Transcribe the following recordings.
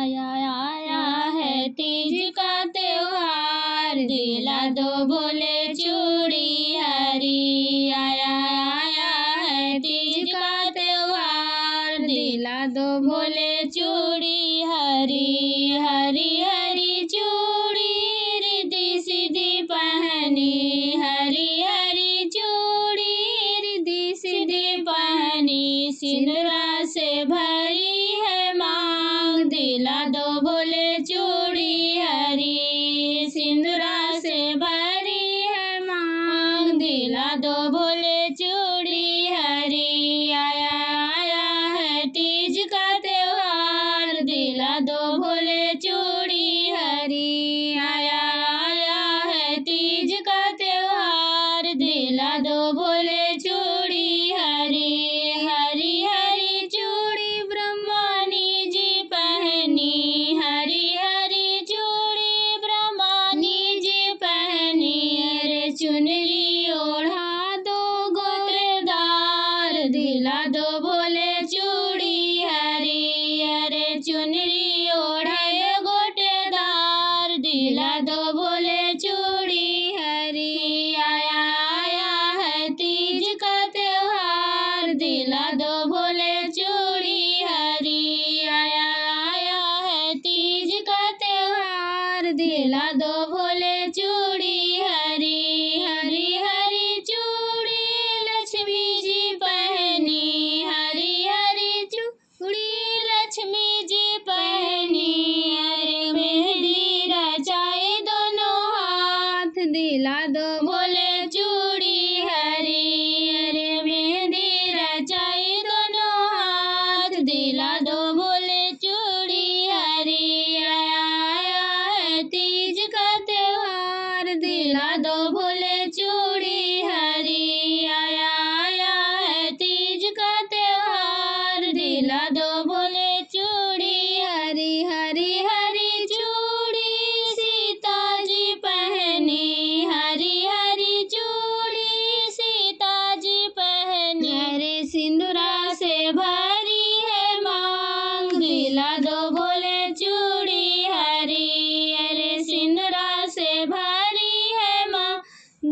आया आया है तीज का त्योहार, दिला दो बोले चूड़ी हरी। आया आया है तीज का त्योहार, दिला दो बोले चूड़ी हरी। हरी हरी चूड़ी रिद्धि सिद्धि पहनी, हरी हरी चूड़ी रिद्धि सिद्धि पहनी, सिंदूरा से भरी है मांग, दिला दो बोले चूड़ी हरी। सिंदूरा से भरी है मांग, दिला दो बोले चूड़ी हरी। आया आया है तीज का त्योहार, दिला दो बोले चूड़ी हरी। आया आया है तीज का त्योहार, दिला दो बोले चूड़ी हरी। हरी हरी चूड़ी ब्रह्मणी जी पहनी, हरी हरी चूड़ी ब्रह्मणी जी पहनी, अरे चुनरी ओढ़ा दो गोत्रेदार, दिला दो बोले चूड़ी हरी। अरे चुनरी ओढ़े गोटेदार, दिला दो बोले चूड़ी हरी। आया आया है तीज का त्योहार, दिला दो बोले चूड़ी हरी। आया आया है तीज का त्योहार, दिला दो बोले चूड़ी हरी। हरी हरी चूड़ी लक्ष्मी जी पहनी, हरी हरी चूड़ी लक्ष्मी जी पहनी, अरे मेहंदी रचाए दोनों हाथ, दिला दो बोले चूड़ी हरी। अरे मेहंदी रचाए दोनों हाथ, दिला दो बोले चूड़ी हरी। आया आया है तीज का त्योहार, दिला दो बोले चूड़ी हरी। आया आया है तीज का त्योहार, दिला दो बोले चूड़ी हरी। हरी हरी चूड़ी सीता जी पहनी, हरी हरी चूड़ी सीता जी पहनी, अरे सिंदूरा से भरी है मांग, दिला दो बोले चूड़ी हरी। अरे सिंदूरा से भरी है मांग,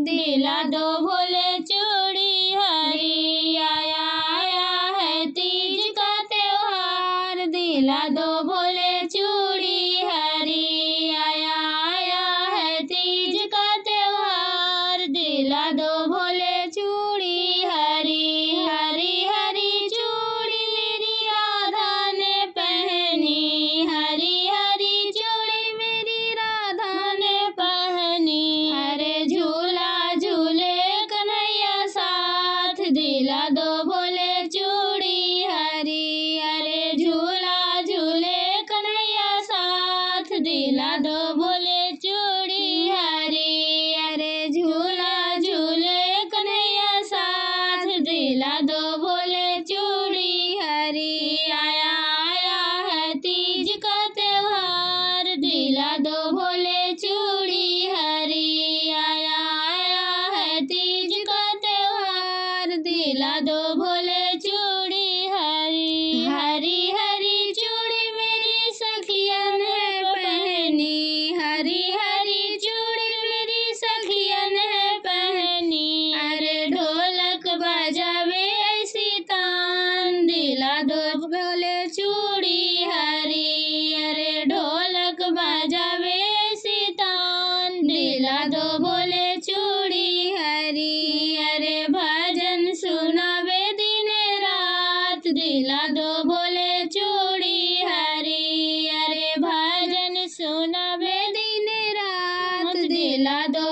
दिला दो बोले चूड़ी हरी। आया आया है तीज का त्योहार, दिला दो बोले चूड़ी हरी। आया आया है तीज का त्योहार, दिला दो बोले चूड़ी हरी। हरी हरी चूड़ी मेरी राधा ने पहनी, हरी हरी चूड़ी मेरी राधा ने पहनी, अरे झूला झूले कन्हैया साथ, दिला दो बोले चूड़ी हरी। अरे झूला झूले कन्हैया साथ, दिला दो बोले चूड़ी हरी। अरे झूला झूले कन्हैया साथ, दिला दो बोले चूड़ी हरी। आया आया है तीज का त्योहार, दिला दो बोले चूड़ी हरी। आया आया है तीज का त्योहार, दिला दो बोले चूड़ी हरी। हरी हरी चूड़ी मेरी सखियन है पहनी, हरी हरी चूड़ी मेरी सखियन है पहनी, अरे ढोलक बजावे ऐसी तान, दिला दो बोले चूड़ी हरी। अरे ढोलक बजावे ऐसी तान, दिला दो बोले चूड़ी हरी। अरे भजन सुनावे दिन रात, दिला दो बोले चूड़ी हरी। अरे भजन सुनावे दिन रात, दिला दो